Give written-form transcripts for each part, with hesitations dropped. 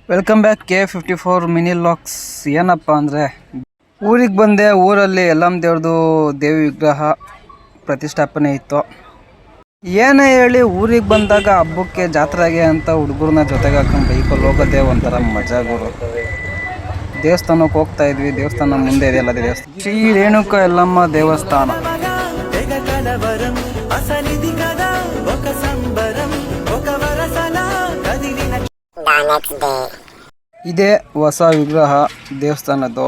Welcome back K54 mini LOX. ಏನಪ್ಪ ಅಂದರೆ ಊರಿಗೆ ಬಂದೆ. ಊರಲ್ಲಿ ಯಲ್ಲಮ್ಮ ದೇವ್ರದ್ದು ದೇವಿ ವಿಗ್ರಹ ಪ್ರತಿಷ್ಠಾಪನೆ ಇತ್ತು. ಏನೇ ಹೇಳಿ ಊರಿಗೆ ಬಂದಾಗ ಹಬ್ಬಕ್ಕೆ ಜಾತ್ರೆಗೆ ಅಂತ ಹುಡುಗರನ್ನ ಜೊತೆಗೆ ಹಾಕೊಂಡು ಬೈಕಲ್ಲಿ ಹೋಗೋದೇ ಒಂಥರ ಮಜಾ ಗುರು. ದೇವಸ್ಥಾನಕ್ಕೆ ಹೋಗ್ತಾ ಇದ್ವಿ. ದೇವಸ್ಥಾನ ಮುಂದೆ ಇದೆಯಲ್ಲ ದೇವಸ್ಥಾನ, ಶ್ರೀ ರೇಣುಕಾ ಯಲ್ಲಮ್ಮ ದೇವಸ್ಥಾನ. ಇದೇ ಹೊಸ ವಿಗ್ರಹ ದೇವಸ್ಥಾನದ್ದು.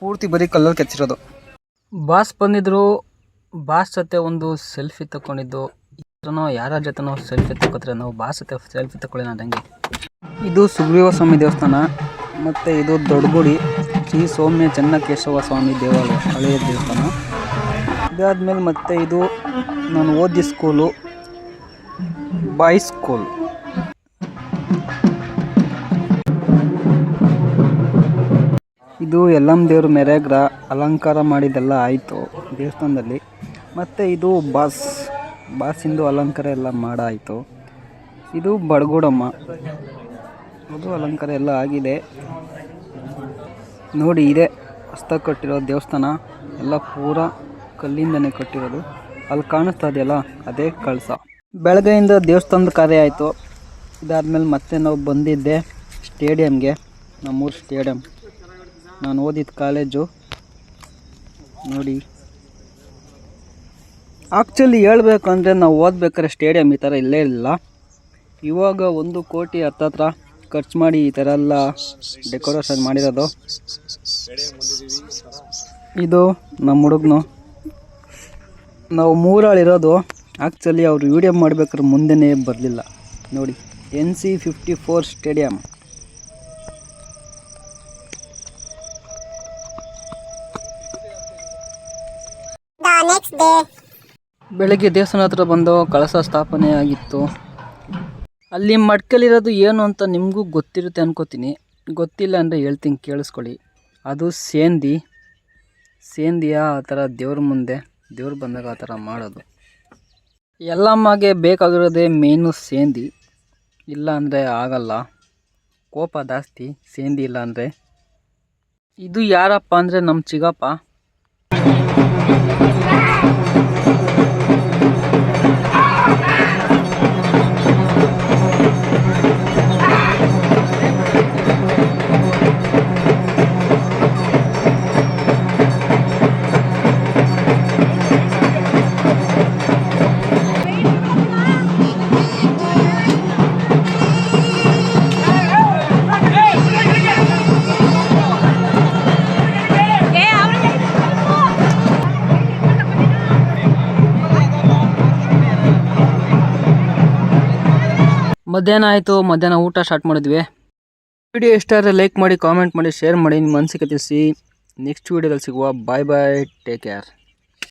ಪೂರ್ತಿ ಬರೀ ಕಲ್ಲಲ್ಲಿ ಕೆತ್ತಿರೋದು. ಬಾಸ್ ಬಂದಿದ್ರು. ಬಾಸ್ ಜೊತೆ ಒಂದು ಸೆಲ್ಫಿ ತಗೊಂಡಿದ್ದು. ಯಾರ ಜೊತೆ ಸೆಲ್ಫಿ ತಗೋತಾರೆ, ನಾವು ಬಾಸ್ ಜೊತೆ ಸೆಲ್ಫಿ ತಗೊಳ್ಳಿ ನಂಗೆ. ಇದು ಸುಗ್ರೀವ ಸ್ವಾಮಿ ದೇವಸ್ಥಾನ. ಮತ್ತು ಇದು ದೊಡ್ಡಗುಡಿ ಶ್ರೀ ಸೌಮ್ಯ ಚೆನ್ನಕೇಶವ ಸ್ವಾಮಿ ದೇವಾಲಯ, ಹಳೆಯ ದೇವಸ್ಥಾನ. ಇದಾದ್ಮೇಲೆ ಮತ್ತೆ ಇದು ನಾನು ಓದಿ ಸ್ಕೂಲು, ಬಾಯ್ಸ್ ಸ್ಕೂಲ್. ಇದು ಯಲ್ಲಮ್ಮ ದೇವ್ರ ಮೆರೆಗ್ರ ಅಲಂಕಾರ ಮಾಡಿದ್ದೆಲ್ಲ ಆಯಿತು ದೇವಸ್ಥಾನದಲ್ಲಿ. ಮತ್ತು ಇದು ಬಾಸಿಂದು ಅಲಂಕಾರ ಎಲ್ಲ ಮಾಡಾಯಿತು. ಇದು ಬಡಗೂಡಮ್ಮ, ಅದು ಅಲಂಕಾರ ಎಲ್ಲ ಆಗಿದೆ ನೋಡಿ. ಇದೆ ಹೊಸ್ದಾಗಿ ಕಟ್ಟಿರೋ ದೇವಸ್ಥಾನ, ಎಲ್ಲ ಪೂರ ಕಲ್ಲಿಂದನೇ ಕಟ್ಟಿರೋದು. ಅಲ್ಲಿ ಕಾಣಿಸ್ತಾ ಇದೆಯಲ್ಲ ಅದೇ ಕಳಸ. ಬೆಳಗ್ಗೆಯಿಂದ ದೇವಸ್ಥಾನದ ಕಾರ್ಯ ಆಯಿತು. ಇದಾದಮೇಲೆ ಮತ್ತೆ ನಾವು ಬಂದಿದ್ದೆ ಸ್ಟೇಡಿಯಮ್ಗೆ, ನಮ್ಮೂರು ಸ್ಟೇಡಿಯಮ್, ನಾನು ಓದಿದ ಕಾಲೇಜು ನೋಡಿ. ಆ್ಯಕ್ಚುಲಿ ಹೇಳ್ಬೇಕು ಅಂದರೆ ನಾವು ಓದ್ಬೇಕಾದ್ರೆ ಸ್ಟೇಡಿಯಮ್ ಈ ಥರ ಇಲ್ಲೇ ಇಲ್ಲ. ಇವಾಗ 1 ಕೋಟಿ ಹತ್ತತ್ರ ಖರ್ಚು ಮಾಡಿ ಈ ಥರ ಎಲ್ಲ ಡೆಕೋರೇಷನ್ ಮಾಡಿರೋದು. ಇದು ನಮ್ಮ ಹುಡುಗನು. ನಾವು 3 ಆಳಿರೋದು. ಆ್ಯಕ್ಚುಲಿ ಅವರು ವಿಡಿಯೋ ಮಾಡಬೇಕಾದ್ರೆ ಮುಂದೆನೇ ಬರಲಿಲ್ಲ ನೋಡಿ. NC54 stadium. ಬೆಳಗ್ಗೆ ದೇವಸ್ಥಾನ ಹತ್ರ ಬಂದು ಕಳಸ ಸ್ಥಾಪನೆ ಆಗಿತ್ತು. ಅಲ್ಲಿ ಮಡ್ಕಲಿರೋದು ಏನು ಅಂತ ನಿಮಗೂ ಗೊತ್ತಿರುತ್ತೆ ಅನ್ಕೋತೀನಿ. ಗೊತ್ತಿಲ್ಲ ಅಂದರೆ ಹೇಳ್ತೀನಿ, ಕೇಳಿಸ್ಕೊಳ್ಳಿ. ಅದು ಸೇಂದಿಯ ಆ ಥರ ದೇವ್ರ ಮುಂದೆ ದೇವ್ರು ಬಂದಾಗ ಆ ಥರ ಮಾಡೋದು. ಯಲ್ಲಮ್ಮಗೆ ಬೇಕಾಗಿರೋದೇ ಮೇನು ಸೇಂದಿ. ಇಲ್ಲ ಅಂದರೆ ಆಗಲ್ಲ, ಕೋಪ ಜಾಸ್ತಿ ಸೇಂದಿ ಇಲ್ಲ ಅಂದರೆ. ಇದು ಯಾರಪ್ಪ ಅಂದರೆ ನಮ್ಮ ಚಿಕ್ಕಪ್ಪ. ಮಧ್ಯಾಹ್ನ ಆಯಿತು. ಮಧ್ಯಾಹ್ನ ಊಟ ಸ್ಟಾರ್ಟ್ ಮಾಡಿದ್ವಿ. ವಿಡಿಯೋ ಇಷ್ಟ ಆದರೆ ಲೈಕ್ ಮಾಡಿ, ಕಾಮೆಂಟ್ ಮಾಡಿ, ಶೇರ್ ಮಾಡಿ, ನಿಮ್ಮ ಅನಿಸಿಕೆ ತಿಳಿಸಿ. ನೆಕ್ಸ್ಟ್ ವಿಡಿಯೋದಲ್ಲಿ ಸಿಗುವ. ಬಾಯ್ ಬಾಯ್, ಟೇಕ್ ಕೇರ್.